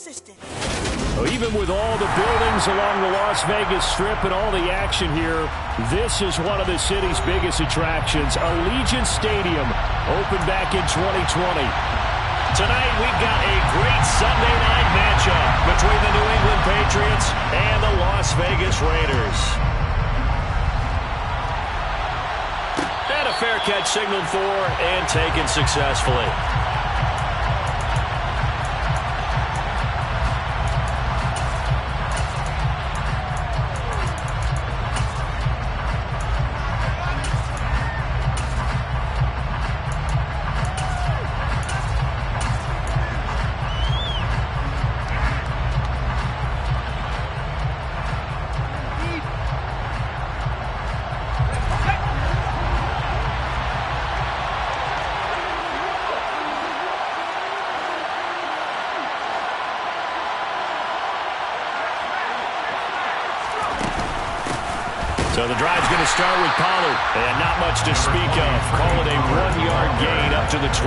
consistent. Well, even with all the buildings along the Las Vegas Strip and all the action here, this is one of the city's biggest attractions. Allegiant Stadium opened back in 2020. Tonight, we've got a great Sunday night matchup between the New England Patriots and the Las Vegas Raiders. And a fair catch signaled for and taken successfully. So the drive's going to start with Pollard, and not much to speak of. Call it a 1-yard gain up to the 26.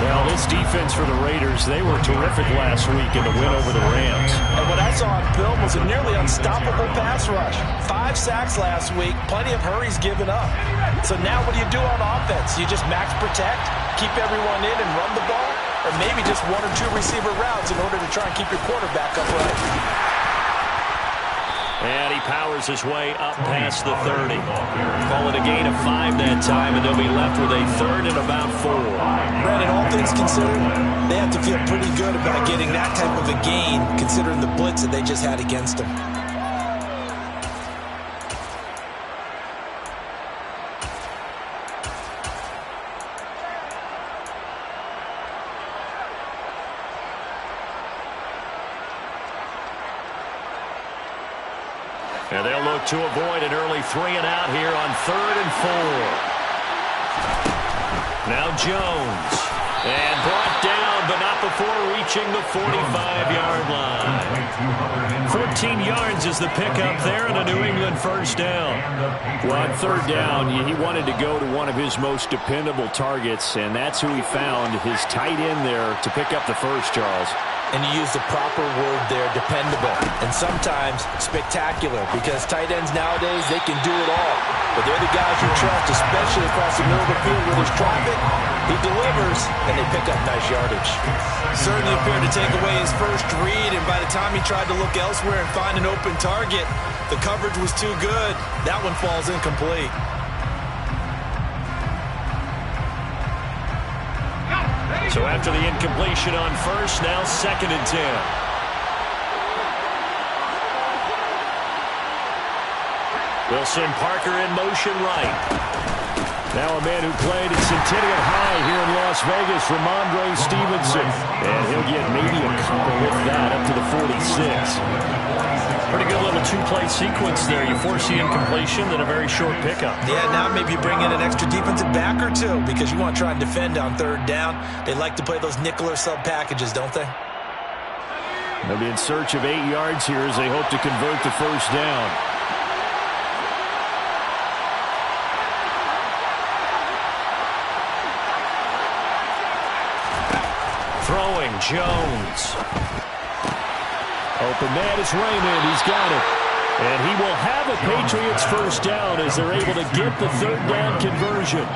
Well, this defense for the Raiders, they were terrific last week in the win over the Rams. And what I saw on film was a nearly unstoppable pass rush. 5 sacks last week, plenty of hurries given up. So now what do you do on offense? You just max protect, keep everyone in and run the ball, or maybe just 1 or 2 receiver routes in order to try and keep your quarterback upright. And he powers his way up past the 30. Call it a gain of 5 that time, and they'll be left with a 3rd and about 4. Brandon, all things considered, they have to feel pretty good about getting that type of a gain, considering the blitz that they just had against them. And they'll look to avoid an early 3-and-out here on 3rd and 4. Now Jones. And brought down, but not before reaching the 45-yard line. 14 yards is the pickup there, and a New England first down. Well, on 3rd down, he wanted to go to one of his most dependable targets, and that's who he found, his tight end there, to pick up the first, Charles. And you use the proper word there, dependable, and sometimes spectacular, because tight ends nowadays, they can do it all. But they're the guys you trust, especially across the middle of the field where there's traffic. He delivers, and they pick up nice yardage. Certainly appeared to take away his first read, and by the time he tried to look elsewhere and find an open target, the coverage was too good. That one falls incomplete. So after the incompletion on first, now 2nd and 10. Wilson Parker in motion right. Now a man who played at Centennial High here in Las Vegas, Ramondre Stevenson. And he'll get maybe a couple with that up to the 46. Pretty good little 2-play sequence there. You force the incompletion, then a very short pickup. Yeah, now maybe you bring in an extra defensive back or 2 because you want to try and defend on 3rd down. They like to play those nickel or sub packages, don't they? They'll be in search of 8 yards here as they hope to convert the first down. Throwing, Jones. Open man is Raymond. He's got it. And he will have a Patriots first down as they're able to get the 3rd down conversion.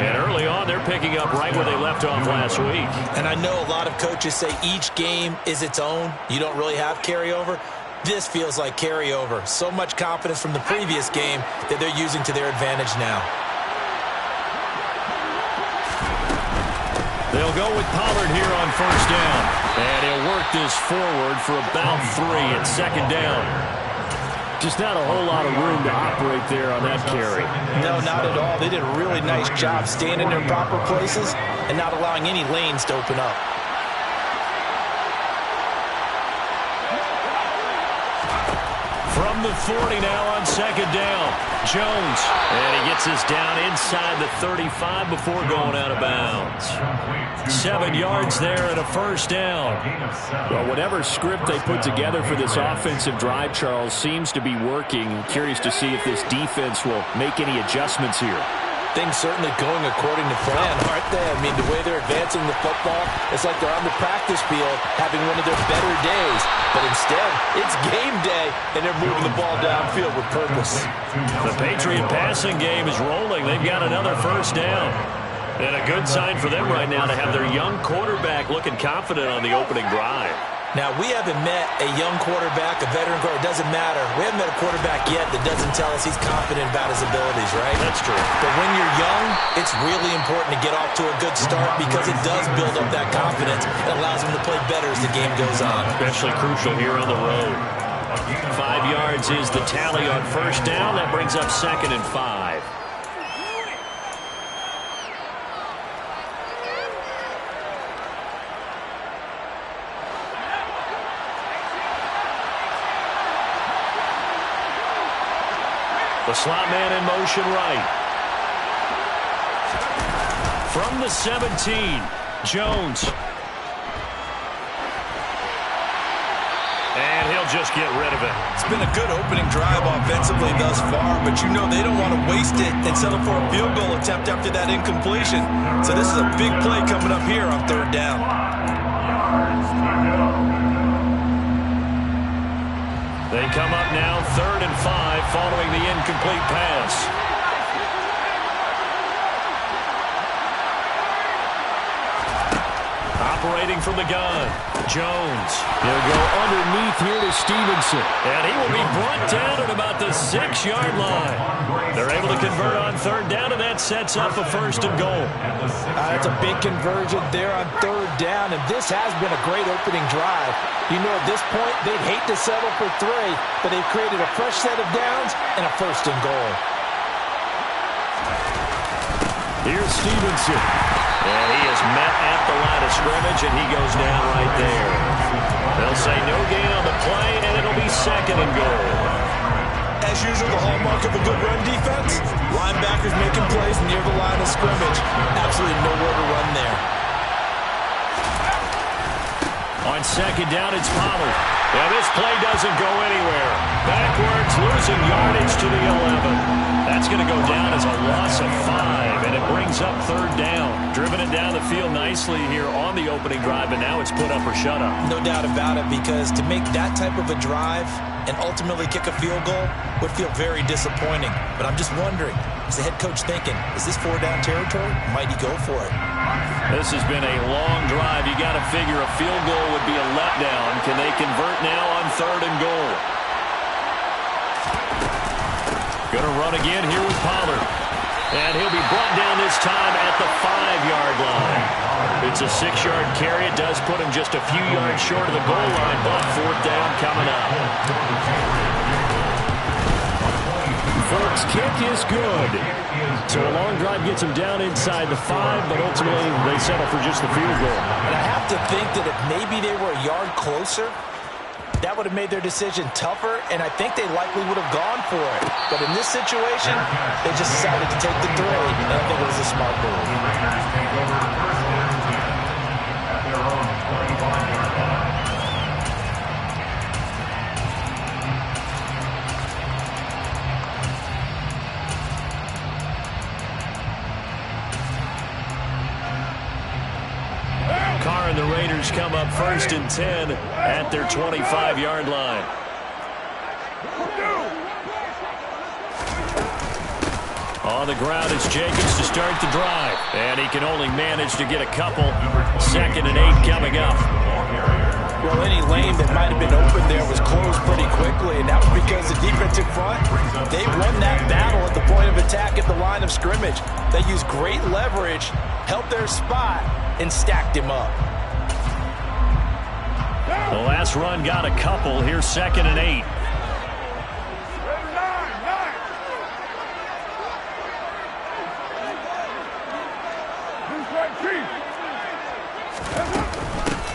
And early on, they're picking up right where they left off last week. And I know a lot of coaches say each game is its own. You don't really have carryover. This feels like carryover. So much confidence from the previous game that they're using to their advantage now. They'll go with Pollard here on first down. And he'll work this forward for about 3 at 2nd down. Just not a whole lot of room to operate there on that carry. No, not at all. They did a really nice job staying in their proper places and not allowing any lanes to open up. From the 40 now on 2nd down. Jones. And he gets us down inside the 35 before going out of bounds. 7 yards there and a first down. Well, whatever script they put together for this offensive drive, Charles, seems to be working. Curious to see if this defense will make any adjustments here. things certainly going according to plan, aren't they? I mean, the way they're advancing the football, it's like they're on the practice field having one of their better days. But instead, it's game day, and they're moving the ball downfield with purpose. The Patriot passing game is rolling. They've got another first down. And a good sign for them right now to have their young quarterback looking confident on the opening drive. Now, we haven't met a young quarterback, a veteran quarterback. It doesn't matter. We haven't met a quarterback yet that doesn't tell us he's confident about his abilities, right? That's true. But when you're young, it's really important to get off to a good start because it does build up that confidence. It allows him to play better as the game goes on. Especially crucial here on the road. 5 yards is the tally on first down. That brings up 2nd and 5. The slot man in motion right. From the 17, Jones. And he'll just get rid of it. It's been a good opening drive offensively thus far, but you know they don't want to waste it and settle for a field goal attempt after that incompletion. So this is a big play coming up here on 3rd down. They come up now 3rd and 5 following the incomplete pass. Operating from the gun, Jones. He'll go underneath here to Stevenson. And he will be brought down at about the 6-yard line. They're able to convert on 3rd down, and that sets up a 1st and goal. That's a big conversion there on 3rd down, and this has been a great opening drive. You know, at this point, they'd hate to settle for 3, but they've created a fresh set of downs and a 1st and goal. Here's Stevenson. And he is met at the line of scrimmage, and he goes down right there. They'll say no gain on the play, and it'll be 2nd and goal. As usual, the hallmark of a good run defense, linebackers making plays near the line of scrimmage. Absolutely nowhere to run there. On 2nd down, it's Pollard. Yeah, this play doesn't go anywhere. Backwards, losing yardage to the 11. That's going to go down as a loss of 5, and it brings up 3rd down. Driven it down the field nicely here on the opening drive, and now it's put up or shut up. No doubt about it, because to make that type of a drive and ultimately kick a field goal would feel very disappointing. But I'm just wondering, is the head coach thinking, is this 4-down territory? Might he go for it? This has been a long drive. You got to figure a field goal would be a letdown. Can they convert now on 3rd and goal? Going to run again here with Pollard. And he'll be brought down this time at the 5-yard line. It's a 6-yard carry. It does put him just a few yards short of the goal line, but 4th down coming up. Folks, kick is good. So a long drive gets them down inside the 5, but ultimately they settle for just the field goal. And I have to think that if maybe they were a yard closer, that would have made their decision tougher, and I think they likely would have gone for it. But in this situation, they just decided to take the 3, and I think it was a smart move. Carr and the Raiders come up 1st and 10 at their 25-yard line. On the ground is Jacobs to start the drive. And he can only manage to get a couple. 2nd and 8 coming up. Well, any lane that might have been open there was closed pretty quickly, and that was because the defense in front, they won that battle at the point of attack at the line of scrimmage. They used great leverage, held their spot, and stacked him up. The last run got a couple. Here's 2nd and 8.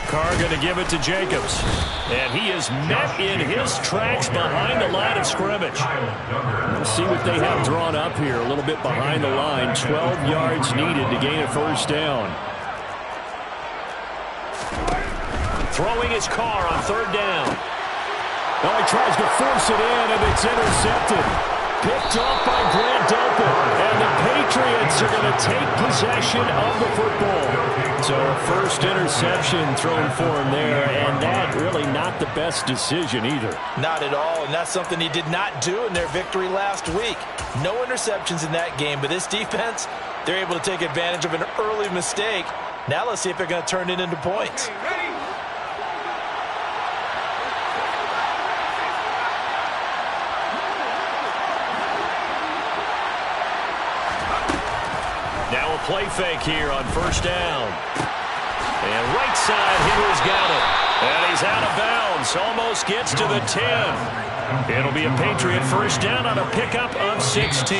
Carr going to give it to Jacobs. And he is met in his tracks behind the line of scrimmage. Let's see what they have drawn up here. A little bit behind the line. 12 yards needed to gain a 1st down. Throwing his Carr on 3rd down. Oh, he tries to force it in, and it's intercepted. picked off by Grant Delpit. And the Patriots are going to take possession of the football. So a first interception thrown for him there, and that really not the best decision either. Not at all, and that's something he did not do in their victory last week. No interceptions in that game, but this defense, they're able to take advantage of an early mistake. Now let's see if they're going to turn it into points. Now a play fake here on first down. And right side, Hitler's got it. And he's out of bounds. Almost gets to the 10. It'll be a Patriot first down on a pickup of 16.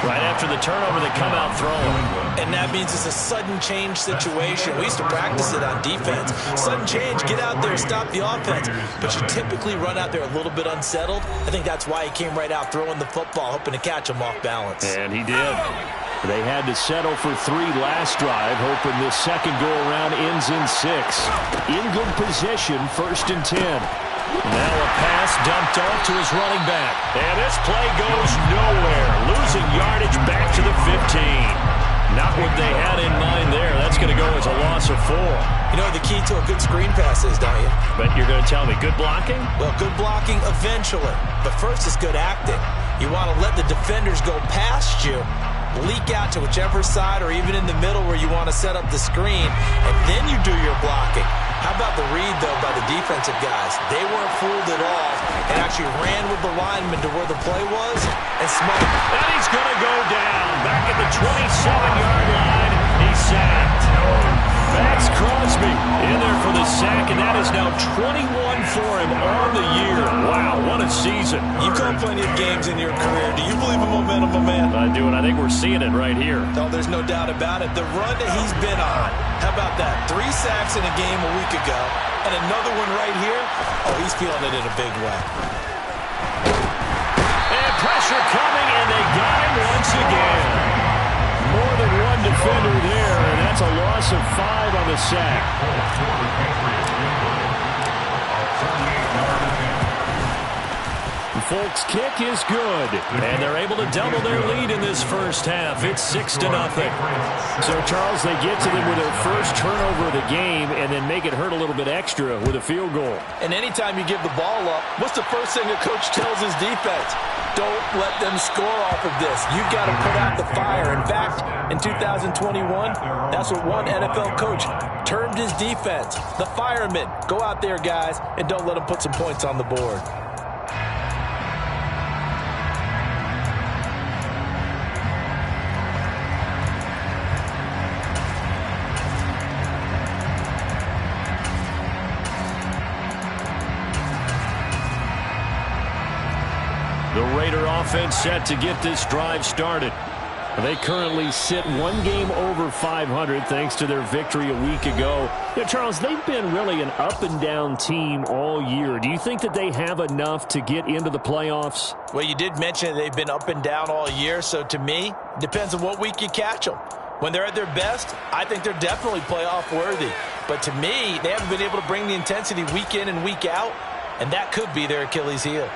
Right after the turnover, they come out throwing. And that means it's a sudden change situation. We used to practice it on defense. Sudden change, get out there, stop the offense. But you typically run out there a little bit unsettled. I think that's why he came right out throwing the football, hoping to catch him off balance. And he did. They had to settle for 3 last drive, hoping this second go-around ends in 6. In good position, first and 10. Now a pass dumped off to his running back. And this play goes nowhere. Losing yardage back to the 15. Not what they had in mind there. That's going to go as a loss of 4. You know what the key to a good screen pass is, don't you? But you're going to tell me good blocking? Well, good blocking eventually. But first is good acting. You want to let the defenders go past you, leak out to whichever side or even in the middle where you want to set up the screen, and then you do your blocking. How about the read, though, by the defensive guys? They weren't fooled at all and actually ran with the lineman to where the play was and smoked. And he's going to go down. Back at the 27-yard line, he's sacked. That's Crosby in there for the sack, and that is now 21 for him on the year. Wow, what a season. You've caught plenty of games in your career. Do you believe in momentum, my man? I do, and I think we're seeing it right here. No, there's no doubt about it. The run that he's been on, how about that? 3 sacks in a game a week ago, and another one right here. Oh, he's feeling it in a big way. And pressure coming, and they got him once again. More than one defender there, and that's a loss of 5 on the sack. Folks' kick is good, and they're able to double their lead in this first half. It's 6-0. So, Charles, they get to them with their first turnover of the game and then make it hurt a little bit extra with a field goal. And anytime you give the ball up, what's the first thing a coach tells his defense? Don't let them score off of this. You've got to put out the fire. In fact, in 2021, that's what one NFL coach termed his defense. The firemen. Go out there, guys, and don't let them put some points on the board. The Raider offense set to get this drive started. They currently sit 1 game over 500 thanks to their victory a week ago. Yeah, Charles, they've been really an up-and-down team all year. Do you think that they have enough to get into the playoffs? Well, you did mention they've been up and down all year, so to me, it depends on what week you catch them. When they're at their best, I think they're definitely playoff worthy. But to me, they haven't been able to bring the intensity week in and week out, and that could be their Achilles heel.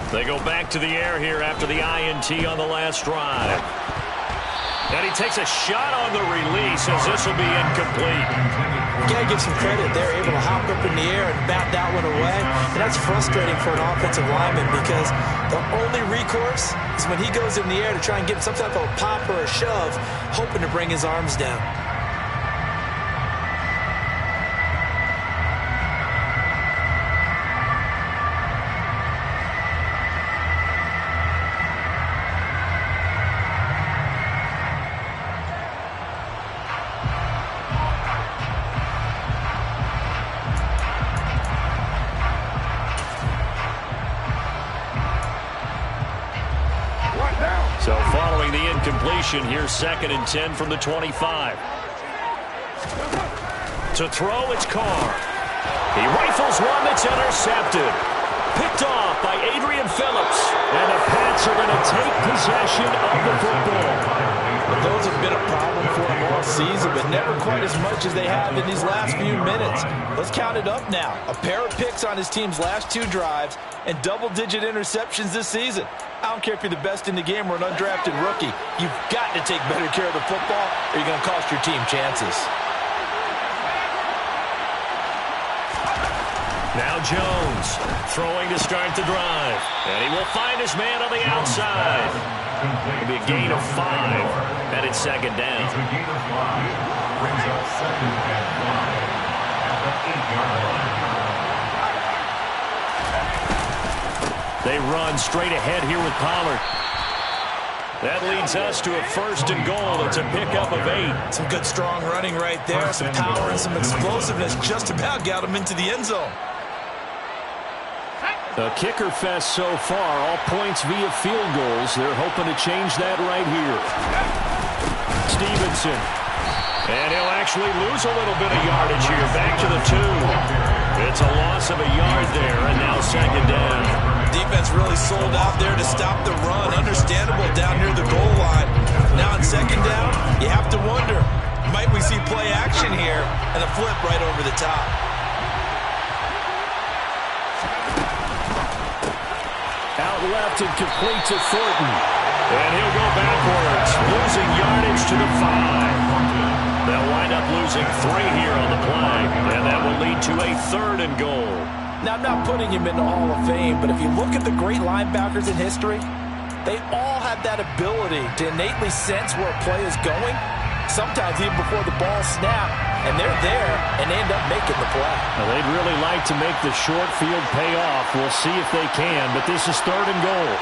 They go back to the air here after the INT on the last drive. And he takes a shot on the release as this will be incomplete. You got to give some credit. They're able to hop up in the air and bat that one away. And that's frustrating for an offensive lineman because the only recourse is when he goes in the air to try and get some type of a pop or a shove, hoping to bring his arms down. So following the incompletion, here's 2nd and 10 from the 25. To throw, it's Carr. He rifles one that's intercepted. Picked off by Adrian Phillips. And the Pats are going to take possession of the football. But those have been a problem for him all season, but never quite as much as they have in these last few minutes. Let's count it up now. A pair of picks on his team's last 2 drives and double-digit interceptions this season. I don't care if you're the best in the game or an undrafted rookie. You've got to take better care of the football or you're going to cost your team chances. Now Jones throwing to start the drive. And he will find his man on the outside. It'll be a gain of 5, and it's second down. It's a gain of 5. Brings up second and 5 at the 8-yard line. They run straight ahead here with Pollard. That leads us to a first and goal. It's a pickup of 8. Some good strong running right there. Some power and some explosiveness. Just about got him into the end zone. A kicker fest so far, all points via field goals. They're hoping to change that right here. Stevenson. And he'll actually lose a little bit of yardage here. Back to the 2. It's a loss of a yard there, and now second down. Defense really sold out there to stop the run. Understandable down near the goal line. Now on second down, you have to wonder, might we see play action here and a flip right over the top? Out left and complete to Thornton. And he'll go backwards, losing yardage to the 5. They'll wind up losing 3 here on the play, and that will lead to a third and goal. Now, I'm not putting him in the Hall of Fame, but if you look at the great linebackers in history, they all have that ability to innately sense where a play is going, sometimes even before the ball snaps, and they're there, and they end up making the play. Now, they'd really like to make the short field pay off. We'll see if they can, but this is third and goal.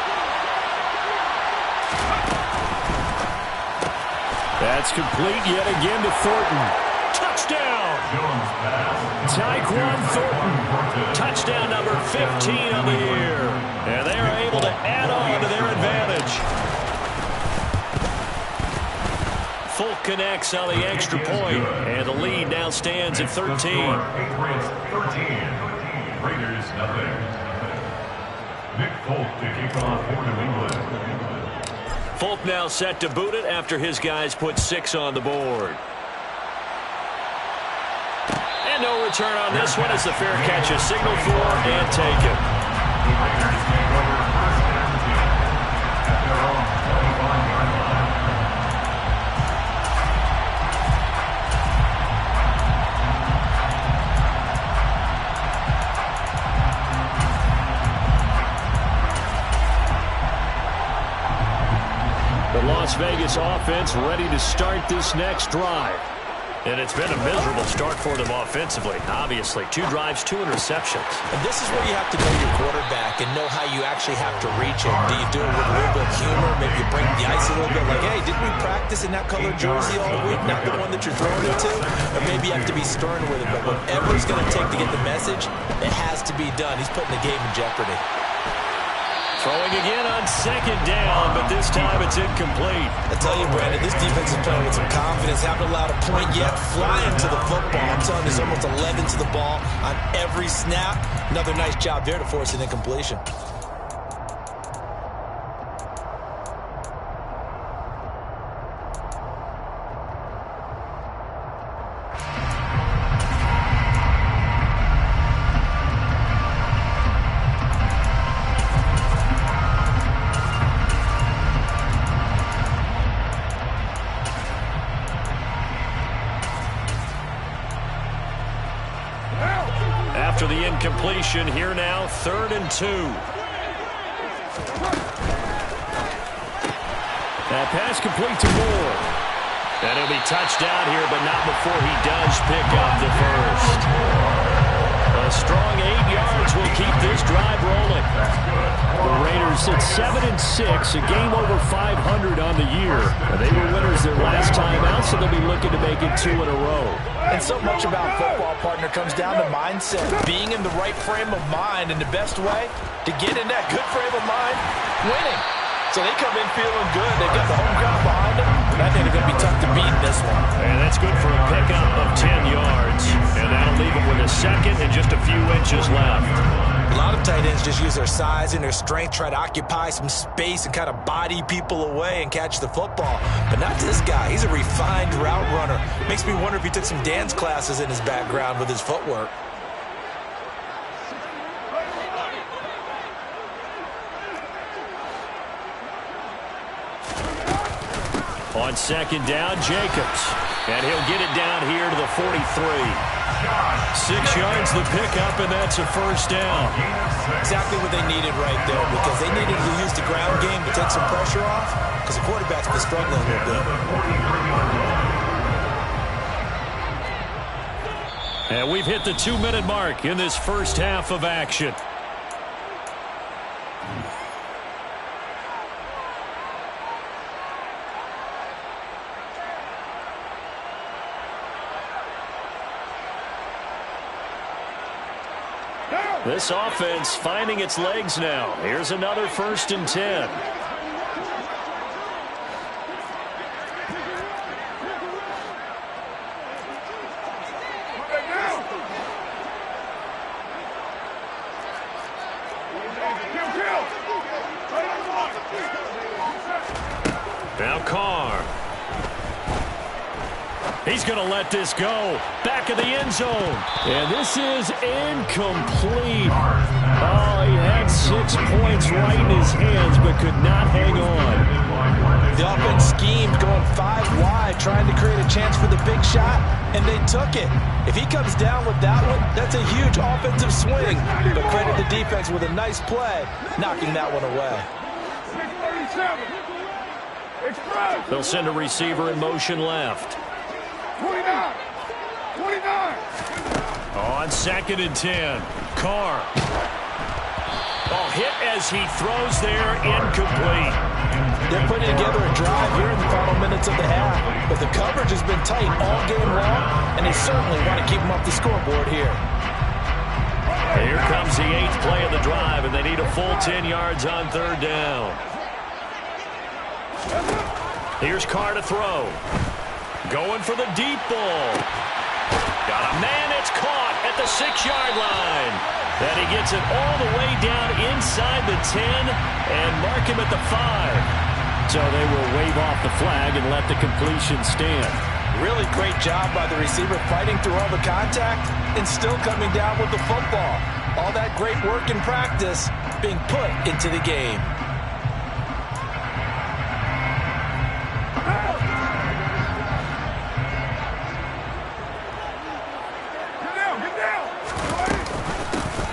That's complete yet again to Thornton. Touchdown! Tyquan Thornton. Touchdown number 15 of the year. And they are able to add on to their advantage. Folk connects on the extra point, and the lead now stands at 13. Raiders nothing. Nick Folk to kick off for New England. Folk now set to boot it after his guys put 6 on the board. And no return on this one as the fair catch is signaled for and taken. The Raiders take over first and 10 at their own 25-yard line. The Las Vegas offense ready to start this next drive. And it's been a miserable start for them offensively. Obviously, 2 drives, 2 interceptions. And this is where you have to know your quarterback and know how you actually have to reach him. Do you do it with a little bit of humor? Maybe you break the ice a little bit like, hey, didn't we practice in that color jersey all week? Not the one that you're throwing it to? Or maybe you have to be stern with it. But whatever it's going to take to get the message, it has to be done. He's putting the game in jeopardy. Throwing again on second down, but this time it's incomplete. I tell you, Brandon, this defense is playing with some confidence. Haven't allowed a point yet. Flying to the football. I'm telling you, there's almost 11 to the ball on every snap. Another nice job there to force an incompletion. After the incompletion, here now, 3rd and 2. That pass complete to Moore. And he'll be touched down here, but not before he does pick up the first. A strong 8 yards will keep this drive rolling. The Raiders at 7-6, a game over 500 on the year. They were winners their last time out, so they'll be looking to make it 2 in a row. And so much about football, partner, comes down to mindset. Being in the right frame of mind, and the best way to get in that good frame of mind, winning. So they come in feeling good. They've got the home crowd behind them. And I think they're going to be tough to beat in this one. And that's good for a pickup of 10 yards. And that'll leave them with a second and just a few inches left. A lot of tight ends just use their size and their strength, try to occupy some space and kind of body people away and catch the football. But not this guy. He's a refined route runner. Makes me wonder if he took some dance classes in his background with his footwork. On second down, Jacobs. And he'll get it down here to the 43. 6 yards the pickup, and that's a first down. Exactly what they needed right there, because they needed to use the ground game to take some pressure off, because the quarterback's been struggling a little bit. And we've hit the 2-minute mark in this first half of action. This offense finding its legs now. Here's another 1st and 10. Now Carr. He's going to let this go. Back of the end zone. And this is incomplete. Oh, he had 6 points right in his hands, but could not hang on. The offense schemed, going 5 wide, trying to create a chance for the big shot, and they took it. If he comes down with that one, that's a huge offensive swing. But credit the defense with a nice play, knocking that one away. They'll send a receiver in motion left. 29. On 2nd and 10. Carr. Oh, hit as he throws there, incomplete. They're putting together a drive here in the final minutes of the half, but the coverage has been tight all game long, and they certainly want to keep them off the scoreboard here. Here comes the 8th play of the drive, and they need a full 10 yards on 3rd down. Here's Carr to throw. Going for the deep ball. Got a man, it's caught at the 6-yard line. Then he gets it all the way down inside the 10 and mark him at the 5. So they will wave off the flag and let the completion stand. Really great job by the receiver fighting through all the contact and still coming down with the football. All that great work in practice being put into the game.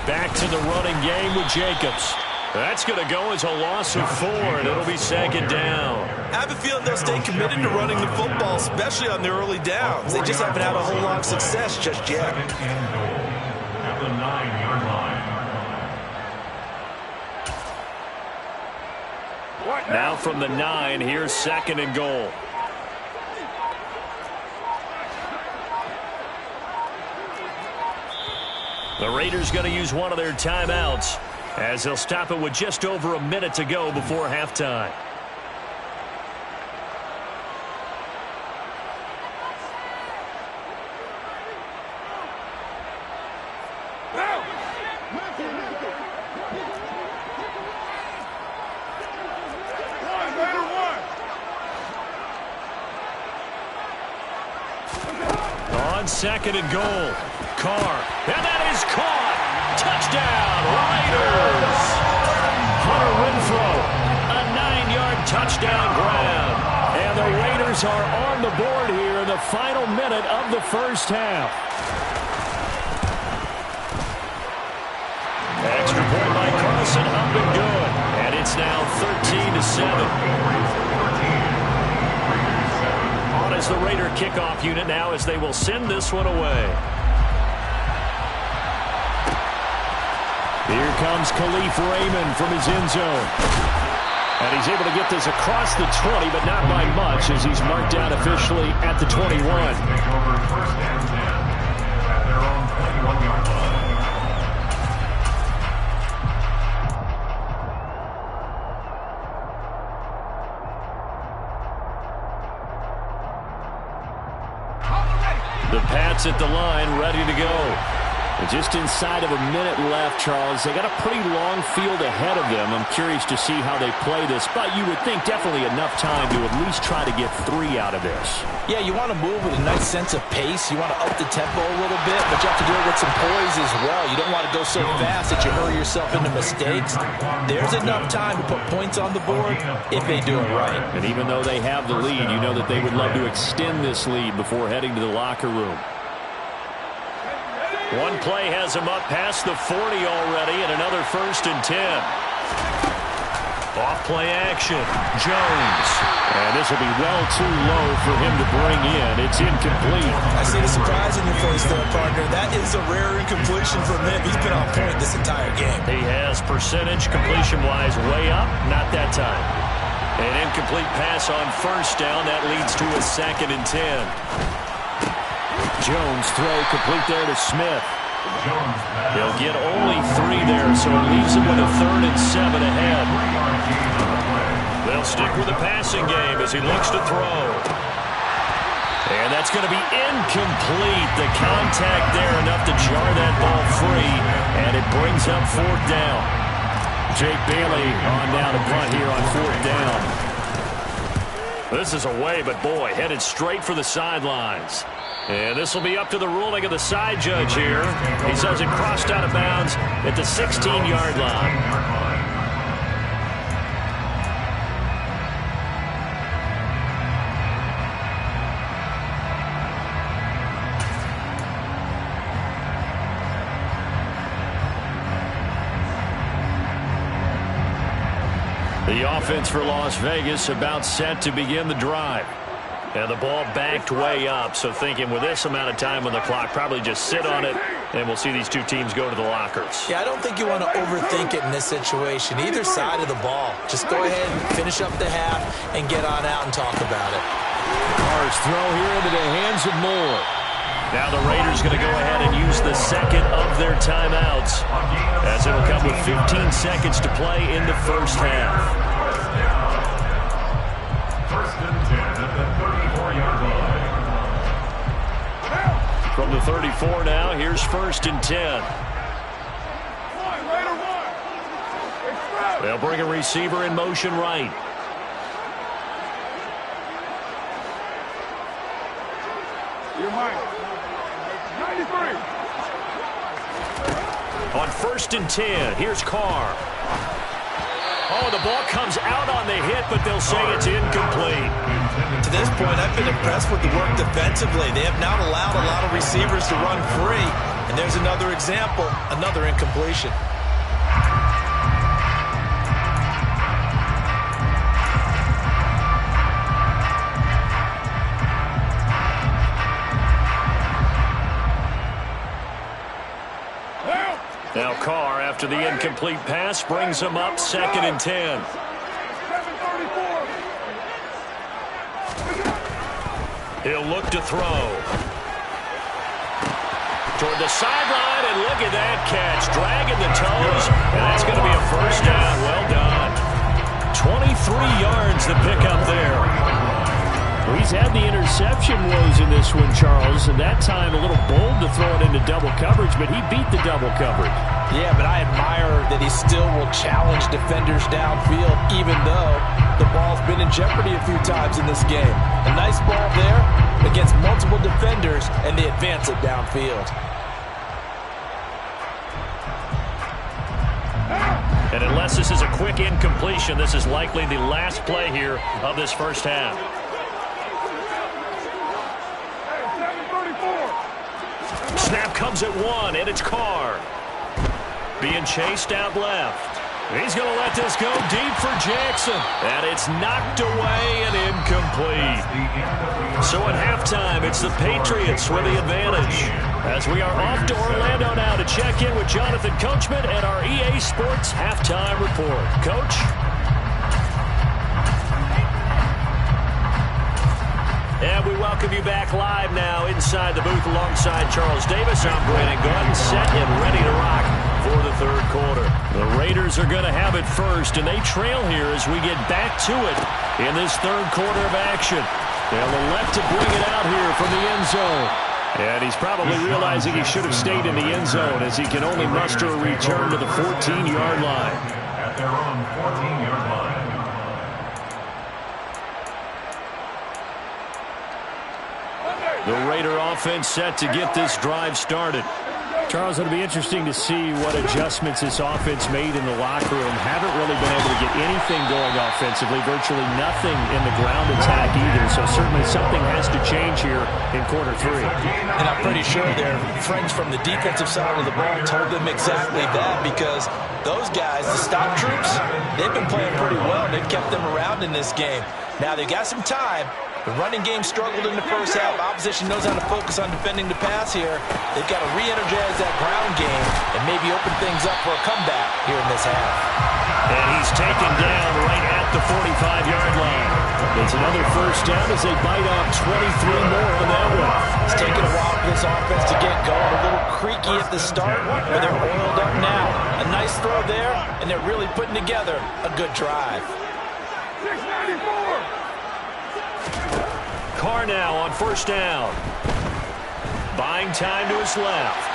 Back to the running game with Jacobs. That's going to go as a loss of 4, and it'll be 2nd down. I have a feeling they'll stay committed to running the football, especially on the early downs. They just haven't had a whole lot of success just yet. At the 9-yard line. Now from the 9, here's 2nd and goal. The Raiders going to use one of their timeouts as they'll stop it with just over a minute to go before halftime. On 2nd and goal. Carr. And that is caught. Touchdown, Raiders. Hunter Renfrow, a 9-yard touchdown grab. And the Raiders are on the board here in the final minute of the first half. Extra point by Carlson, up and good. And it's now 13-7. On as the Raider kickoff unit now as they will send this one away. Here comes Khalif Raymond from his end zone. And he's able to get this across the 20, but not by much as he's marked out officially at the 21. Take over 1st and 10 at their own 21-yard line. The Pats at the line, ready to go. Just inside of a minute left, Charles. They got a pretty long field ahead of them. I'm curious to see how they play this, but you would think definitely enough time to at least try to get 3 out of this. Yeah, you want to move with a nice sense of pace. You want to up the tempo a little bit, but you have to do it with some poise as well. You don't want to go so fast that you hurry yourself into mistakes. There's enough time to put points on the board if they do it right. And even though they have the lead, you know that they would love to extend this lead before heading to the locker room. One play has him up past the 40 already, and another 1st and 10. Off play action. Jones. And this will be well too low for him to bring in. It's incomplete. I see the surprise in your face there, partner. That is a rare incompletion from him. He's been on point this entire game. He has percentage completion-wise way up. Not that time. An incomplete pass on 1st down. That leads to a 2nd and 10. Jones throw complete there to Smith. He'll get only 3 there, so it leaves him with a 3rd and 7 ahead. They'll stick with the passing game as he looks to throw. And that's going to be incomplete. The contact there enough to jar that ball free, and it brings up 4th down. Jake Bailey on down to punt here on 4th down. This is away, but boy, headed straight for the sidelines. And this will be up to the ruling of the side judge here. He says it crossed out of bounds at the 16-yard line. The offense for Las Vegas about set to begin the drive. And the ball backed way up, so thinking with this amount of time on the clock, probably just sit on it, and we'll see these two teams go to the lockers. Yeah, I don't think you want to overthink it in this situation. Either side of the ball. Just go ahead and finish up the half and get on out and talk about it. Carr's throw here into the hands of Moore. Now the Raiders going to go ahead and use the 2nd of their timeouts, as it'll come with 15 seconds to play in the 1st half. 1st and 10 at the 34-yard line. From the 34 now, here's 1st and 10. They'll bring a receiver in motion right. On 1st and 10, here's Carr. Oh, the ball comes out on the hit, but they'll say it's incomplete. To this point, I've been impressed with the work defensively. They have not allowed a lot of receivers to run free. And there's another example, another incompletion. Now Carr, after the incomplete pass, brings him up 2nd and 10. He'll look to throw. Toward the sideline, and look at that catch. Dragging the toes, and that's going to be a 1st down. Well done. 23 yards to pick up there. Well, he's had the interception woes in this one, Charles, and that time a little bold to throw it into double coverage, but he beat the double coverage. Yeah, but I admire that he still will challenge defenders downfield, even though the ball's been in jeopardy a few times in this game. A nice ball there against multiple defenders, and they advance it downfield. And unless this is a quick incompletion, this is likely the last play here of this 1st half. Snap comes at 1, and it's Carr. Being chased out left. He's going to let this go deep for Jackson. And it's knocked away and incomplete. So at halftime, it's the Patriots with the advantage. As we are off to Orlando now to check in with Jonathan Coachman and our EA Sports Halftime Report. Coach? And we welcome you back live now inside the booth alongside Charles Davis. I'm Brandon Gaudin, set and ready to rock for the 3rd quarter. The Raiders are going to have it first, and they trail here as we get back to it in this 3rd quarter of action. They'll elect to bring it out here from the end zone. And he's probably realizing he should have stayed in the end zone as he can only muster a return to the 14-yard line. At their own 14-yard line. The Raider offense set to get this drive started. Charles, it'll be interesting to see what adjustments this offense made in the locker room. Haven't really been able to get anything going offensively, virtually nothing in the ground attack either. So certainly something has to change here in quarter three. And I'm pretty sure their friends from the defensive side of the ball told them exactly that, because those guys, the stop troops, they've been playing pretty well. They've kept them around in this game. Now they've got some time. The running game struggled in the first half. Opposition knows how to focus on defending the pass here. They've got to re-energize that ground game and maybe open things up for a comeback here in this half. And he's taken down right at the 45-yard line. It's another first down as they bite off 23 more on that one. It's taken a while for this offense to get going. A little creaky at the start, but they're oiled up now. A nice throw there, and they're really putting together a good drive. 694. Carr now on first down. Buying time to his left.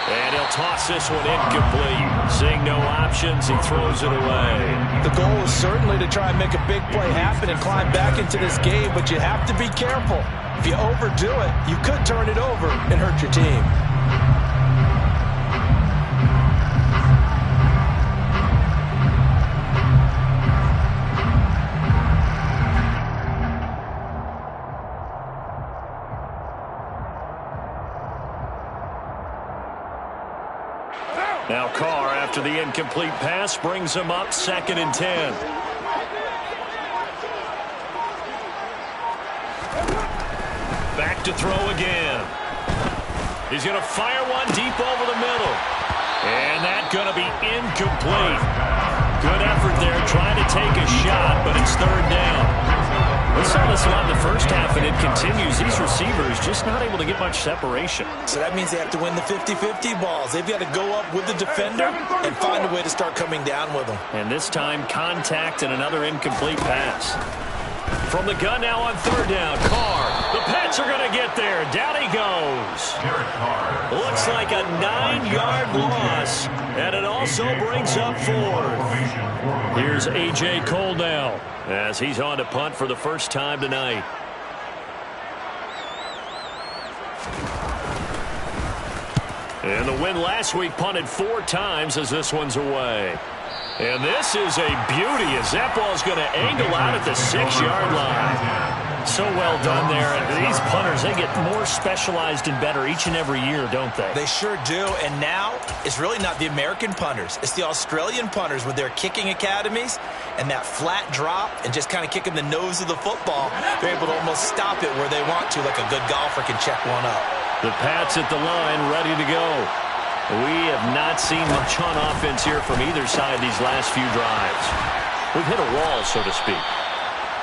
And he'll toss this one incomplete. Seeing no options, he throws it away. The goal is certainly to try and make a big play happen and climb back into this game, but you have to be careful. If you overdo it, you could turn it over and hurt your team. Now Carr, after the incomplete pass, brings him up 2nd and 10. Back to throw again. He's going to fire one deep over the middle. And that's going to be incomplete. Good effort there, trying to take a shot, but it's 3rd down. We saw this a lot in the first half, and it continues. These receivers just not able to get much separation. So that means they have to win the 50-50 balls. They've got to go up with the defender and find a way to start coming down with them. And this time, contact and another incomplete pass. From the gun now on 3rd down, Carr. The Pats are going to get there. Down he goes. Looks like a 9-yard loss, and it also brings up 4th. Here's A.J. Cole now, as he's on to punt for the first time tonight. And the win last week punted 4 times as this one's away. And this is a beauty as that ball's going to angle out at the 6-yard line. So well done there. And these punters, they get more specialized and better each and every year, don't they? They sure do. And now it's really not the American punters. It's the Australian punters with their kicking academies and that flat drop and just kind of kicking the nose of the football. They're able to almost stop it where they want to, like a good golfer can check one up. The Pats at the line, ready to go. We have not seen much on offense here from either side these last few drives. We've hit a wall, so to speak.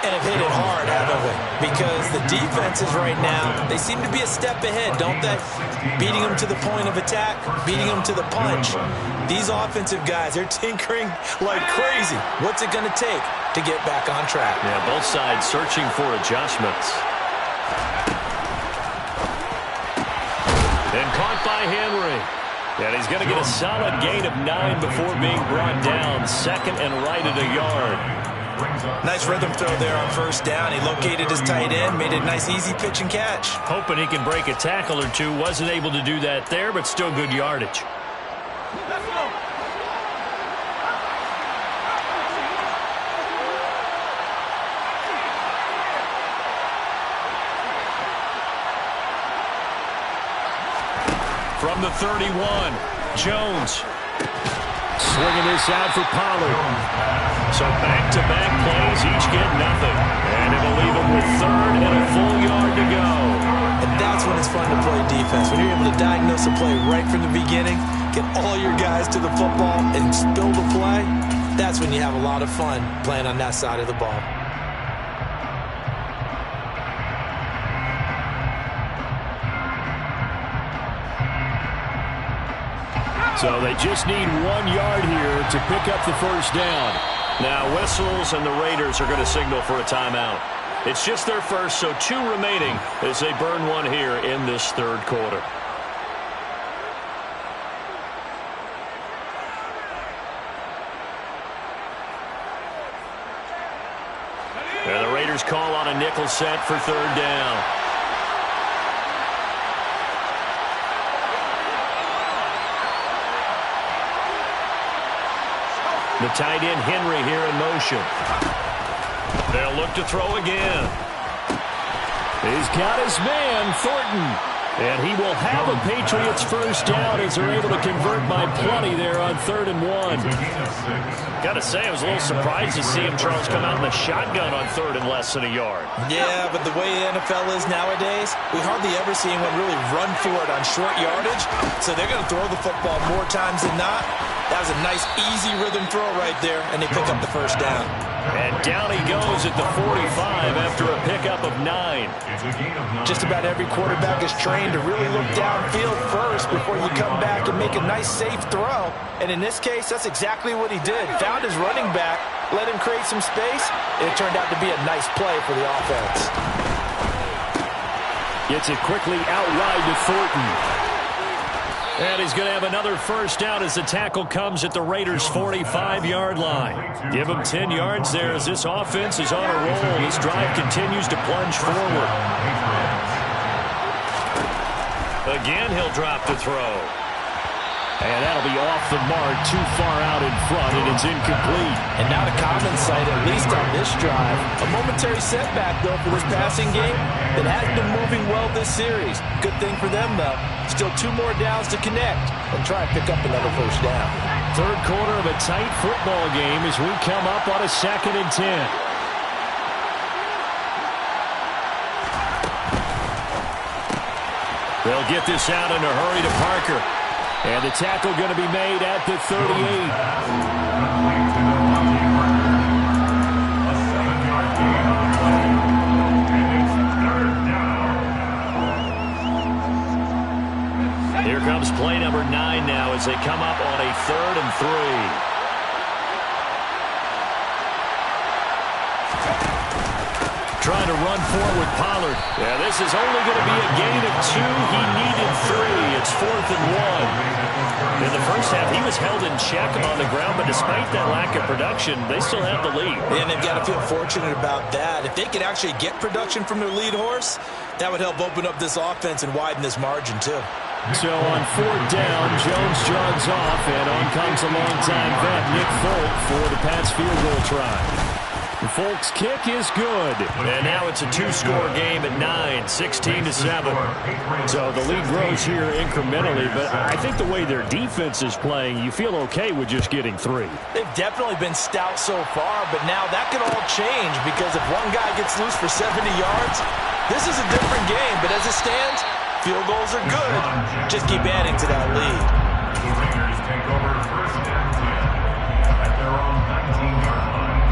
And have hit it hard, haven't we? Because the defenses right now, they seem to be a step ahead, don't they? Beating them to the point of attack, beating them to the punch. These offensive guys, they're tinkering like crazy. What's it going to take to get back on track? Yeah, both sides searching for adjustments. And caught by Henry. And he's going to get a solid gain of 9 before being brought down. 2nd and right at a yard. Nice rhythm throw there on first down. He located his tight end, made it a nice easy pitch and catch. Hoping he can break a tackle or two. Wasn't able to do that there, but still good yardage. Let's go. From the 31, Jones. Swinging this out for Pollard. So back-to-back plays, each get nothing. And it'll leave them with 3rd and a full yard to go. And that's when it's fun to play defense. When you're able to diagnose a play right from the beginning, get all your guys to the football and spill the play, that's when you have a lot of fun playing on that side of the ball. So they just need 1 yard here to pick up the first down. Now whistles, and the Raiders are going to signal for a timeout. It's just their first, so 2 remaining as they burn one here in this third quarter. And the Raiders call on a nickel set for third down. The tight end Henry here in motion. They'll look to throw again. He's got his man, Thornton. And he will have a Patriots first down as they're able to convert by plenty there on 3rd and 1. Got to say, I was a little surprised to see him, Charles, come out in the shotgun on 3rd and less than a yard. Yeah, but the way the NFL is nowadays, we hardly ever see anyone really run for it on short yardage. So they're going to throw the football more times than not. That was a nice, easy rhythm throw right there, and they pick up the first down. And down he goes at the 45 after a pickup of 9. Just about every quarterback is trained to really look downfield first before you come back and make a nice, safe throw. And in this case, that's exactly what he did. Found his running back, let him create some space, and it turned out to be a nice play for the offense. Gets it quickly out wide to Thornton. And he's going to have another first down as the tackle comes at the Raiders' 45-yard line. Give him 10 yards there as this offense is on a roll. This drive continues to plunge forward. Again, he'll drop to throw. And that'll be off the mark, too far out in front, and it's incomplete. And not a common sight, at least on this drive. A momentary setback, though, for this passing game that has been moving well this series. Good thing for them, though. Still 2 more downs to connect and try and pick up another first down. Third quarter of a tight football game as we come up on a 2nd and 10. They'll get this out in a hurry to Parker. And the tackle going to be made at the 38. Here comes play number 9 now as they come up on a 3rd and 3. Trying to run forward with Pollard. Yeah, this is only going to be a gain of 2. He needed 3. It's 4th and 1. In the first half, he was held in check on the ground, but despite that lack of production, they still have the lead. And they've got to feel fortunate about that. If they could actually get production from their lead horse, that would help open up this offense and widen this margin, too. So on 4th down, Jones jogs off, and on comes a longtime vet, Nick Folk, for the Pats field goal try. Folk's kick is good. And now it's a 2-score game at 9, 16-7. So the lead grows here incrementally, but I think the way their defense is playing, you feel okay with just getting 3. They've definitely been stout so far, but now that could all change because if one guy gets loose for 70 yards, this is a different game. But as it stands, field goals are good. Just keep adding to that lead. The Raiders take over 1st and 10 at their own 19-yard line.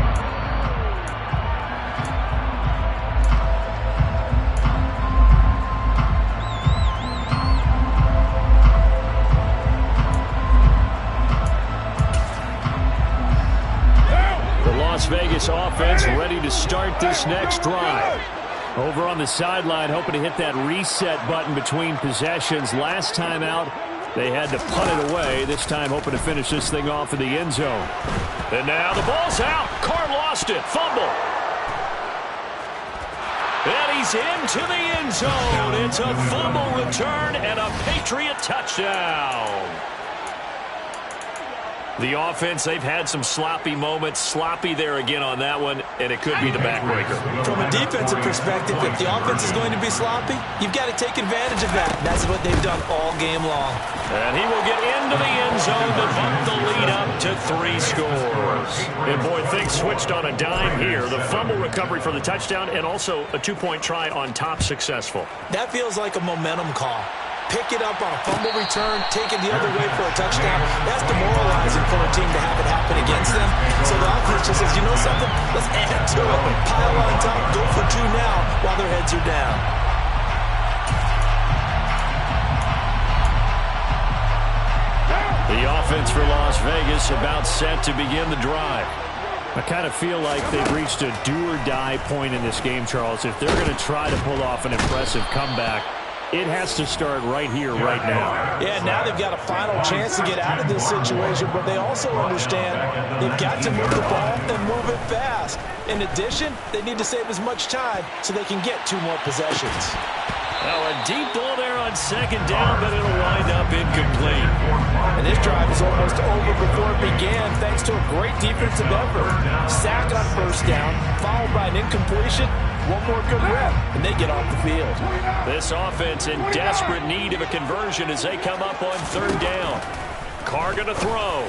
Las Vegas offense ready to start this next drive. Over on the sideline, hoping to hit that reset button between possessions. Last time out, they had to punt it away. This time, hoping to finish this thing off in the end zone. And now the ball's out. Carr lost it. Fumble. And he's into the end zone. It's a fumble return and a Patriot touchdown. The offense, they've had some sloppy moments. Sloppy there again on that one, and it could be the backbreaker. From a defensive perspective, if the offense is going to be sloppy, you've got to take advantage of that. That's what they've done all game long. And he will get into the end zone to bump the lead up to 3 scores. And boy, things switched on a dime here. The fumble recovery for the touchdown and also a 2-point try on top successful. That feels like a momentum call. Pick it up on a fumble return, take it the other way for a touchdown. That's demoralizing for a team to have it happen against them. So the offense just says, you know something? Let's add to it. Pile on top, go for 2 now while their heads are down. The offense for Las Vegas about set to begin the drive. I kind of feel like they've reached a do-or-die point in this game, Charles. If they're going to try to pull off an impressive comeback, it has to start right here, right now. Yeah, now they've got a final chance to get out of this situation, but they also understand they've got to move the ball and move it fast. In addition, they need to save as much time so they can get 2 more possessions. Well, a deep ball there on second down, but it'll wind up incomplete. And this drive is almost over before it began thanks to a great defensive effort. Sack on first down, followed by an incompletion. One more good rep, and they get off the field. This offense in desperate need of a conversion as they come up on third down. Carr going to throw.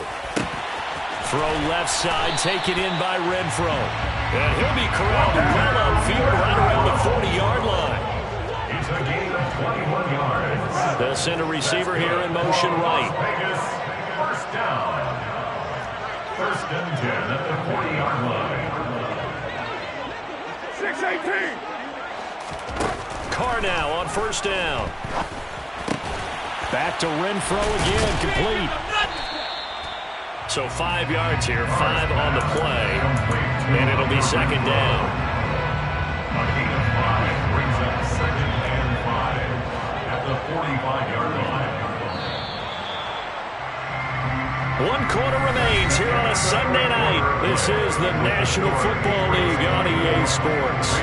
Throw left side, taken in by Renfro. And he'll be corralled well upfield right around the 40-yard line. It's a gain of 21 yards. They'll send a receiver here in motion right. Vegas, first down. First and 10 at the 40-yard line. 6-18. Carr now on first down. Back to Renfro again, complete. So 5 yards here, 5 on the play, and it'll be second down. A gain of 5 brings up second and 5 at the 45-yard line. 1 quarter remains here on a Sunday night. This is the National Football League on EA Sports.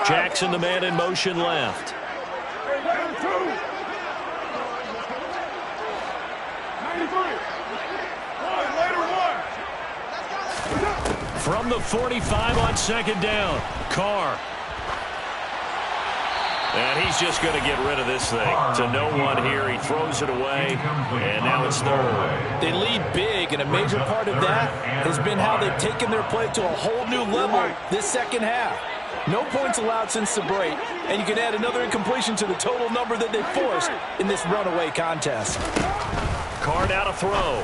Jackson, the man in motion left. From the 45 on second down, Carr. And he's just going to get rid of this thing. To no one here, he throws it away, and now it's third. They lead big, and a major part of that has been how they've taken their play to a whole new level this second half. No points allowed since the break, and you can add another incompletion to the total number that they forced in this runaway contest. Carr now to throw.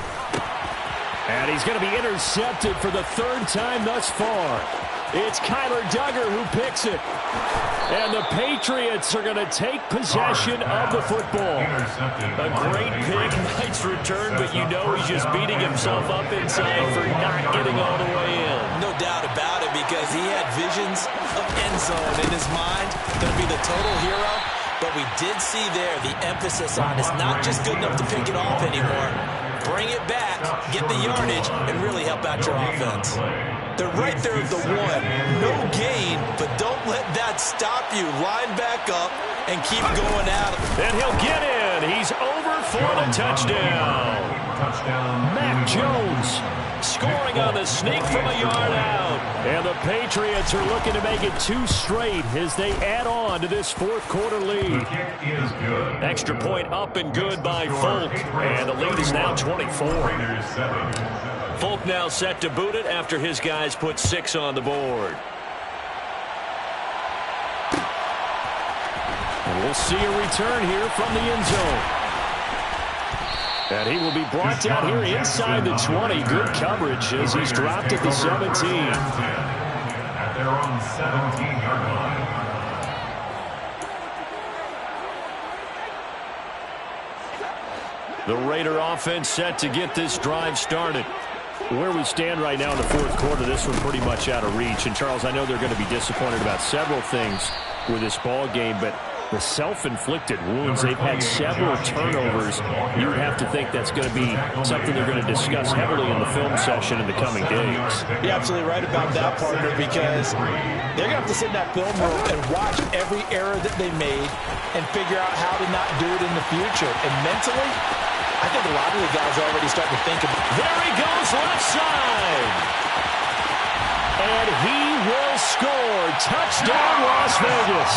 And he's going to be intercepted for the 3rd time thus far. It's Kyler Duggar who picks it. And the Patriots are going to take possession of the football. A great pick, nice return, but you know he's just beating himself up inside for not getting all the way in. No doubt about it, because he had visions of end zone in his mind. Going to be the total hero. But we did see there the emphasis on it's not just good enough to pick it off anymore. Bring it back, get the yardage, and really help out your offense. They're right there at the 1. No gain, but don't let that stop you. Line back up and keep going at him. And he'll get in. He's over for the touchdown. Mac Jones scoring on the sneak from a yard out. And the Patriots are looking to make it 2 straight as they add on to this 4th quarter lead. Extra point up and good by Folk. And the lead is now 24. Folk now set to boot it after his guys put 6 on the board. And we'll see a return here from the end zone. And he will be brought down here inside the 20. Good coverage as he's dropped at the 17. At their own 17-yard line. The Raider offense set to get this drive started. Where we stand right now in the 4th quarter, this one pretty much out of reach. And, Charles, I know they're going to be disappointed about several things with this ball game, but the self-inflicted wounds, they've had several turnovers. You would have to think that's going to be something they're going to discuss heavily in the film session in the coming days. You're absolutely right about that, partner, because they're going to have to sit in that film room and watch every error that they made and figure out how to not do it in the future. And mentally, I think a lot of the guys are already starting to think about it. There he goes, left side. And he will score. Touchdown, Las Vegas.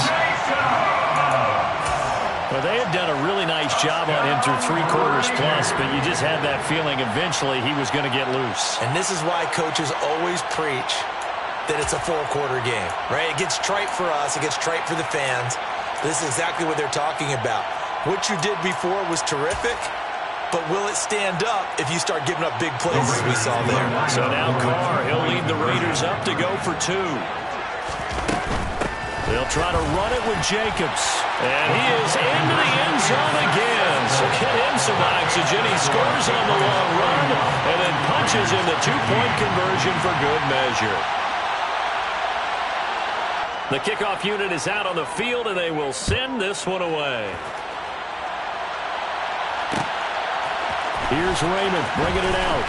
Well, they had done a really nice job on him through 3 quarters plus, but you just had that feeling eventually he was going to get loose. And this is why coaches always preach that it's a 4-quarter game, right? It gets trite for us. It gets trite for the fans. This is exactly what they're talking about. What you did before was terrific, but will it stand up if you start giving up big plays as we saw there? So now Carr, he'll lead the Raiders up to go for 2. They'll try to run it with Jacobs. And he is into the end zone again. So get him some oxygen. He scores on the long run and then punches in the 2-point conversion for good measure. The kickoff unit is out on the field, and they will send this one away. Here's Raymond bringing it out.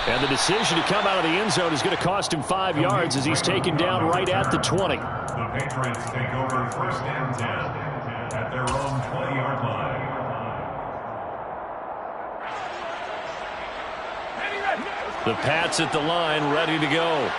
And the decision to come out of the end zone is going to cost him 5 yards as he's taken down right at the 20. The Patriots take over 1st and 10 at their own 20-yard line. The Pats at the line, ready to go.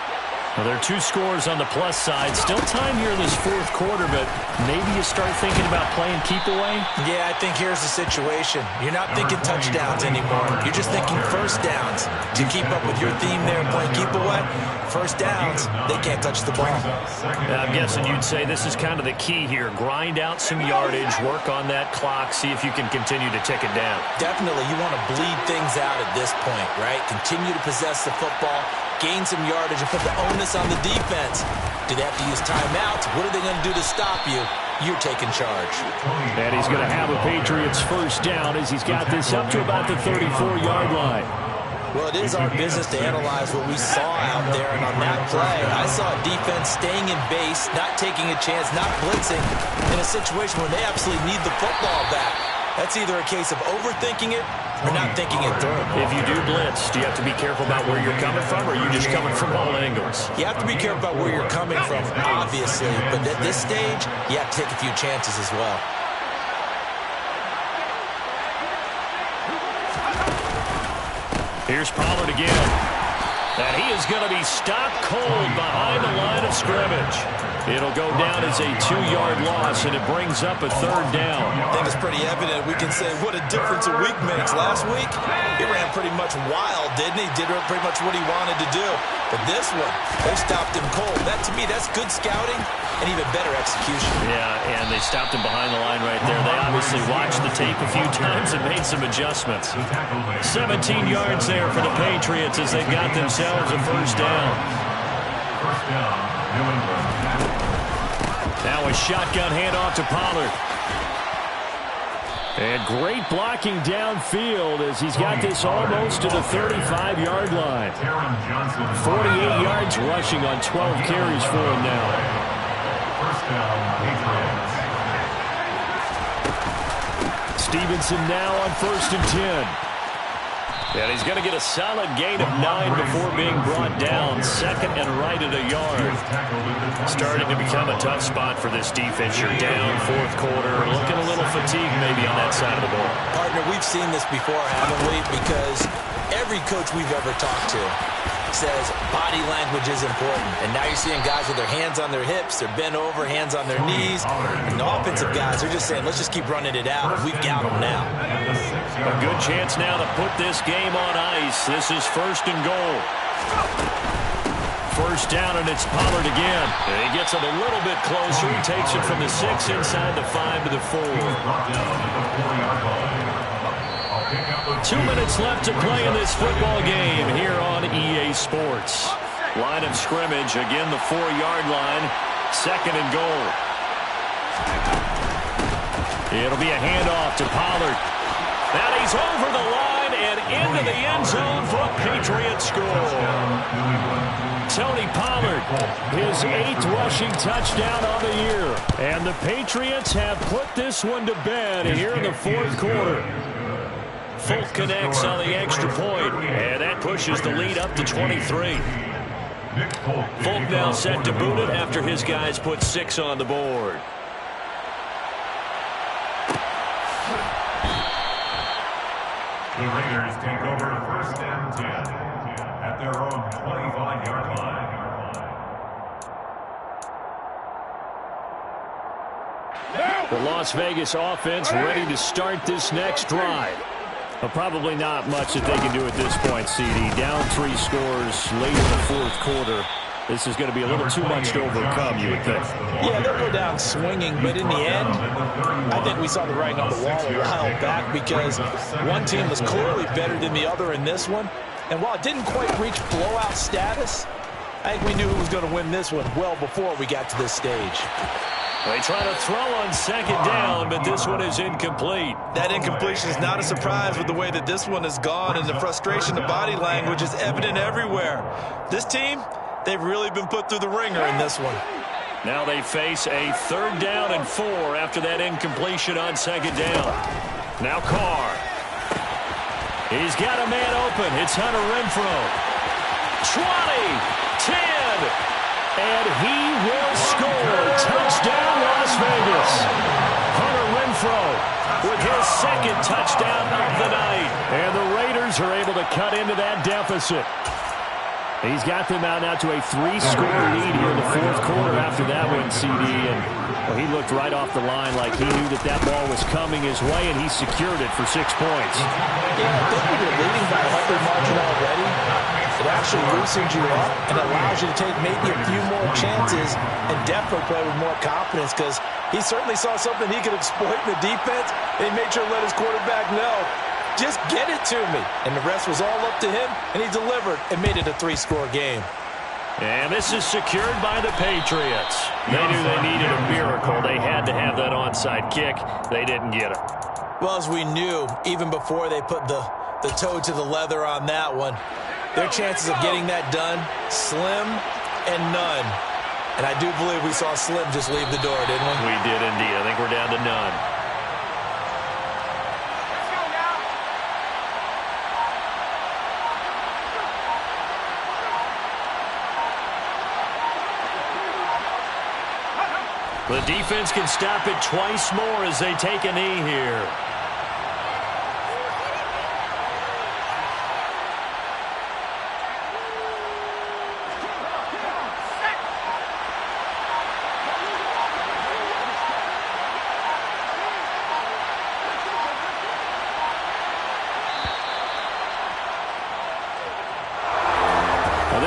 Well, there are 2 scores on the plus side. Still time here in this 4th quarter, but maybe you start thinking about playing keep away? Yeah, I think here's the situation. You're not thinking touchdowns anymore. You're just thinking first downs. To keep up with your theme there and playing keep away, first downs, they can't touch the ball. I'm guessing you'd say this is kind of the key here. Grind out some yardage, work on that clock, see if you can continue to tick it down. Definitely, you want to bleed things out at this point, right? Continue to possess the football, gain some yardage, and put the onus on the defense. Do they have to use timeouts? What are they going to do to stop you? You're taking charge. And he's going to have a Patriots first down as he's got this up to about the 34-yard line. Well, it is our business to analyze what we saw out there, and on that play, I saw a defense staying in base, not taking a chance, not blitzing, in a situation where they absolutely need the football back. That's either a case of overthinking it or not thinking it through. If you do blitz, do you have to be careful about where you're coming from, or are you just coming from all angles? You have to be careful about where you're coming from, obviously, but at this stage, you have to take a few chances as well. Here's Pollard again. And he is going to be stopped cold behind the line of scrimmage. It'll go down as a 2-yard loss, and it brings up a 3rd down. I think it's pretty evident. We can say what a difference a week makes. Last week, he ran pretty much wild, didn't he? Did pretty much what he wanted to do. But this one, they stopped him cold. That, to me, that's good scouting and even better execution. Yeah, and they stopped him behind the line right there. They obviously watched the tape a few times and made some adjustments. 17 yards there for the Patriots as they've got themselves a first down. First down, New England. Now a shotgun handoff to Pollard. And great blocking downfield as he's got this almost to the 35-yard line. 48 yards rushing on 12 carries for him now. First down, Patriots. Stevenson now on 1st and 10. And he's going to get a solid gain of 9 before being brought down. 2nd and right at a yard. Starting to become a tough spot for this defense. You're down 4th quarter. Looking a little fatigued maybe on that side of the ball. Partner, we've seen this before, haven't we? Because every coach we've ever talked to says body language is important. And now you're seeing guys with their hands on their hips, they're bent over, hands on their knees. And the offensive guys are just saying, let's just keep running it out. We've got them now. A good chance now to put this game on ice. This is 1st and goal. First down, and it's Pollard again. And he gets it a little bit closer. He takes it from the 6 inside the 5 to the 4. 2 minutes left to play in this football game here on EA Sports. Line of scrimmage, again the 4-yard line. 2nd and goal. It'll be a handoff to Pollard. And he's over the line and into the end zone for a Patriot score. Tony Pollard, his 8th rushing touchdown on the year. And the Patriots have put this one to bed here in the 4th quarter. Folk connects on the extra point, and that pushes the lead up to 23. Folk now set to boot it after his guys put 6 on the board. The Raiders take over 1st and 10 at their own 25-yard line. The Las Vegas offense ready to start this next drive. But probably not much that they can do at this point, CD. Down 3 scores late in the fourth quarter. This is going to be a little too much to overcome, you would think. Yeah, they'll go down swinging, but in the end, I think we saw the writing on the wall a while back because one team was clearly better than the other in this one. And while it didn't quite reach blowout status, I think we knew who was going to win this one well before we got to this stage. They try to throw on second down, but this one is incomplete. That incompletion is not a surprise with the way that this one has gone, and the frustration, the body language is evident everywhere. This team, they've really been put through the ringer in this one. Now they face a 3rd down and 4 after that incompletion on second down. Now Carr. He's got a man open. It's Hunter Renfrow. 20, 10. And he will score. Touchdown, Las Vegas. Hunter Renfrow with his 2nd touchdown of the night. And the Raiders are able to cut into that deficit. He's got them out now to a 3-score lead here in the fourth quarter after that one, CD. And well, he looked right off the line like he knew that that ball was coming his way, and he secured it for 6 points. Yeah, I think when you're leading by a healthy margin already, it actually loosens you up and allows you to take maybe a few more chances and definitely play with more confidence because he certainly saw something he could exploit in the defense, and he made sure to let his quarterback know, just get it to me. And the rest was all up to him, and he delivered and made it a 3-score game. And this is secured by the Patriots. They knew they needed a miracle. They had to have that onside kick. They didn't get it. Well, as we knew, even before they put the toe to the leather on that one, their chances of getting that done, slim and none. And I do believe we saw Slim just leave the door, didn't we? We did indeed. I think we're down to none. The defense can stop it twice more as they take a knee here.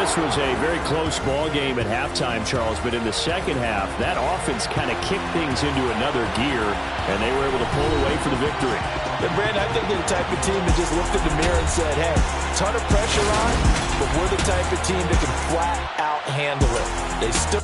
This was a very close ball game at halftime, Charles, but in the second half, that offense kind of kicked things into another gear, and they were able to pull away for the victory. And Brandon, I think they're the type of team that just looked in the mirror and said, hey, ton of pressure on, but we're the type of team that can flat out handle it. They stood